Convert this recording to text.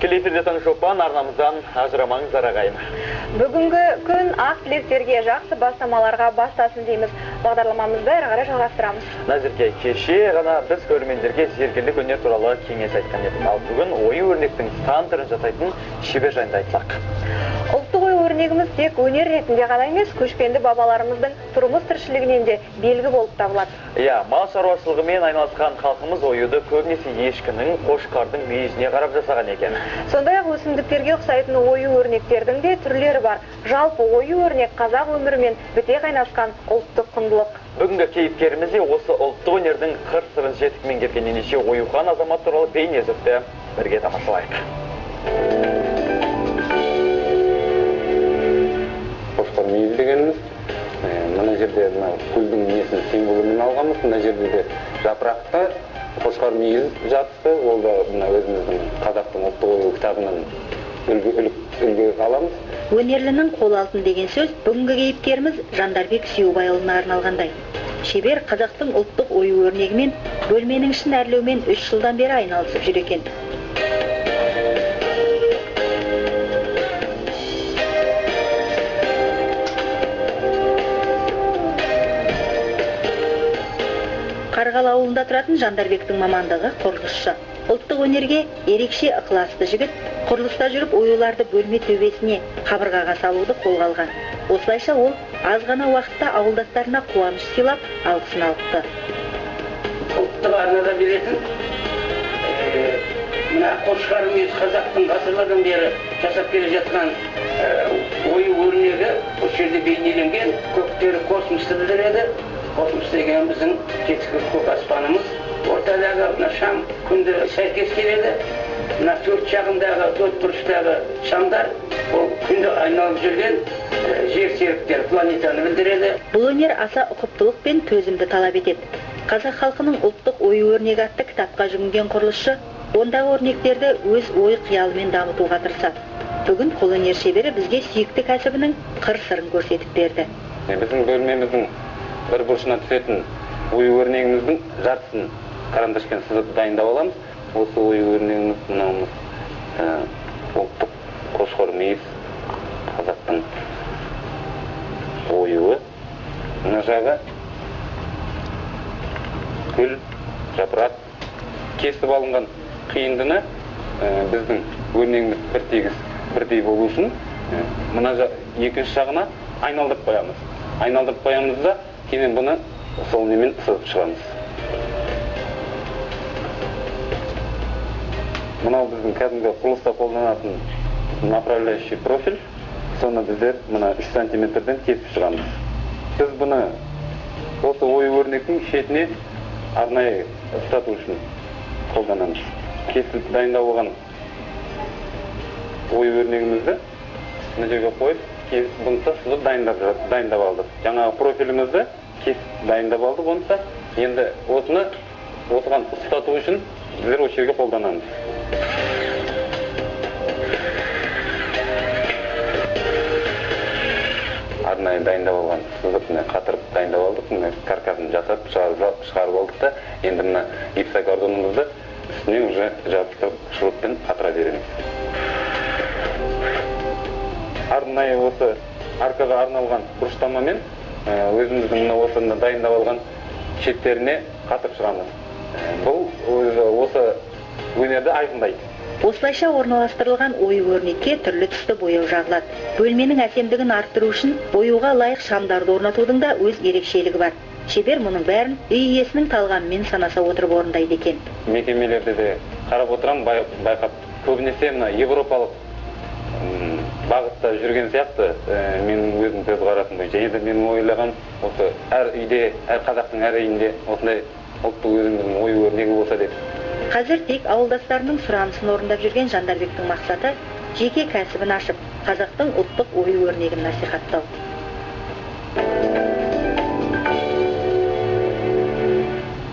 Келесіде таныш опан арнамыздан ажырамаңыздар ағайын. Бүгінгі күн ақ тілектерге, жақсы бастамаларға бастасын дейміз. Бағдарламамызды әрі қарай жалғастырамыз. Назерке, кеше ғана біз көрермендерге зергерлік өнер туралы кеңес айтқан едік. Ал бүгін ою-өрнектің сан түрін жасайтын шебер жайында айтсақ. Ұлттық ою-өрнегіміз тек өнер ретінде ғана емес, көшпенді бабаларымыздың тұрмыс тіршілігінен де белгі болып табылады. Иә, мал шаруашылығымен айналысқан халқымыз оюды көбінесе ешкінің, қошқардың мүйізіне қарап жасаған екен. Сондай-ақ өсімдіктерге ұқсайтын ою-өрнектердің де түрлері бар. Жалпы ою-өрнек қазақ өмірімен біте қайнасқан ұлттық құндылық. Бүгінгі кейіпкеріміз де осы ұлттық өнердің қыр-сырын жетік меңгерген енеше оюхан азамат туралы бейнезірді бірге тамашалайық. Қошқар мүйіз дегеніміз, мына жерде гүлдің несін символымен алғанбыз, мына жерде де жапырақты қошқар мүйіз жатысты, ол да өзіміздің қазақтың ұлттық ою кітабынан үлгі аламыз. Өнерлінің қол алтын деген сөз бүгінгі кейіпкеріміз Жандарбек Сүйеубайұлына арналғандай. Шебер қазақтың ұлттық ою өрнегімен бөлменің ішін әрлеумен 3 жылдан бері айналысып жүр екен. Қарғалы ауылында тұратын Жандарбектің мамандығы құрылысшы. Ұлттық өнерге ерекше ықыласты жігіт, құрылыста жүріп оюларды бөлме төбесіне, қабырғаға салуды қолға алған. Осылайша ол аз ғана уақытта ауылдастарына қуаныш сыйлап, алғысын алыпты. Ұлттық арнада беретін мына қошқар мүйіз қазақтың ғасырлардан бері жасап келе жатқан ою өрнегі осы жерде бейнеленген, көктері космосты білдіреді. Космос деген біздің жеткілікті көк аспанымыз. Ортадағы мына шам күнді сәйкес келеді. Мына төрт жағындағы, төрт бұрыштағы шамдар ол күнді айналып жүрген жер серіктер, планетаны білдіреді. Бұл өнер аса ұқыптылық пен төзімді талап етеді. Қазақ халқының ұлттық ою өрнегі атты кітапқа жүгінген құрылысшы ондағы өрнектерді өз ой қиялымен дамытуға тырысады. Бүгін қолөнер шебері бізге сүйікті кәсібінің қыр-сырын көрсетіп берді. Біздің бөлмеміздің бір бұрышына түсетін ою өрнегіміздің жартысын карандашпен сызып дайындап аламыз. Осы ою өрнегіміз мынауымыз ұлттық қошқар мүйіз қазақтың оюы. Мына жағы гүл, жапырақ, кесіп алынған қиындыны біздің өрнегіміз бірдей болу үшін мына екінші жағына айналдырып қоямыз. Айналдырып қоямыз да кейін бұны сол немен сызып шығамыз. Мынау біздің кәдімгі құрылыста қолданатын направляющий профиль. Соны біздер мына 3 сантиметрден кесіп шығамыз. Біз бұны осы ою өрнектің шетіне арнайы ұстату үшін қолданамыз. Кесіп дайындап алған ою өрнегімізді мына жерге қойып, бұнысы сызып дайындап алдық. Жаңағы профилімізді кесіп дайындап алдық, онысы енді осыған ұстату үшін біздер осы жерге қолданамыз. Арнайы дайындап алған сызып, қатырып дайындап алдық, каркасын жасап шығарып алдық та, енді мына гипсокартонымызды үстіне уже жабыстырып шуруппен қатыра береміз. Арнайы осы аркаға арналған бұрыштамамен өзіміздің мына осында дайындап алған шеттеріне қатырып шығамыз. Бұл осы өнерді айқындайды. Осылайша орналастырылған ою өрнекке түрлі түсті бояу жағылады. Бөлменің әсемдігін арттыру үшін бояуға лайық шамдарды орнатудың да өз ерекшелігі бар. Шебер мұның бәрін үй иесінің талғамымен санаса отырып орындайды екен. Мекемелерде де қарап отырам, байқап, көбінесе мына европалық бағытта жүрген сияқты менің өзім көзқарасым бойынша. Енді менің ойлағам осы әр үйде, әр қазақтың әр үйінде осындай ұлттық өзіміздің ою өрнегі болса деп. Қазір тек ауылдастарының сұранысын орындап жүрген Жандарбектің мақсаты жеке кәсібін ашып, қазақтың ұлттық ою өрнегін насихаттау.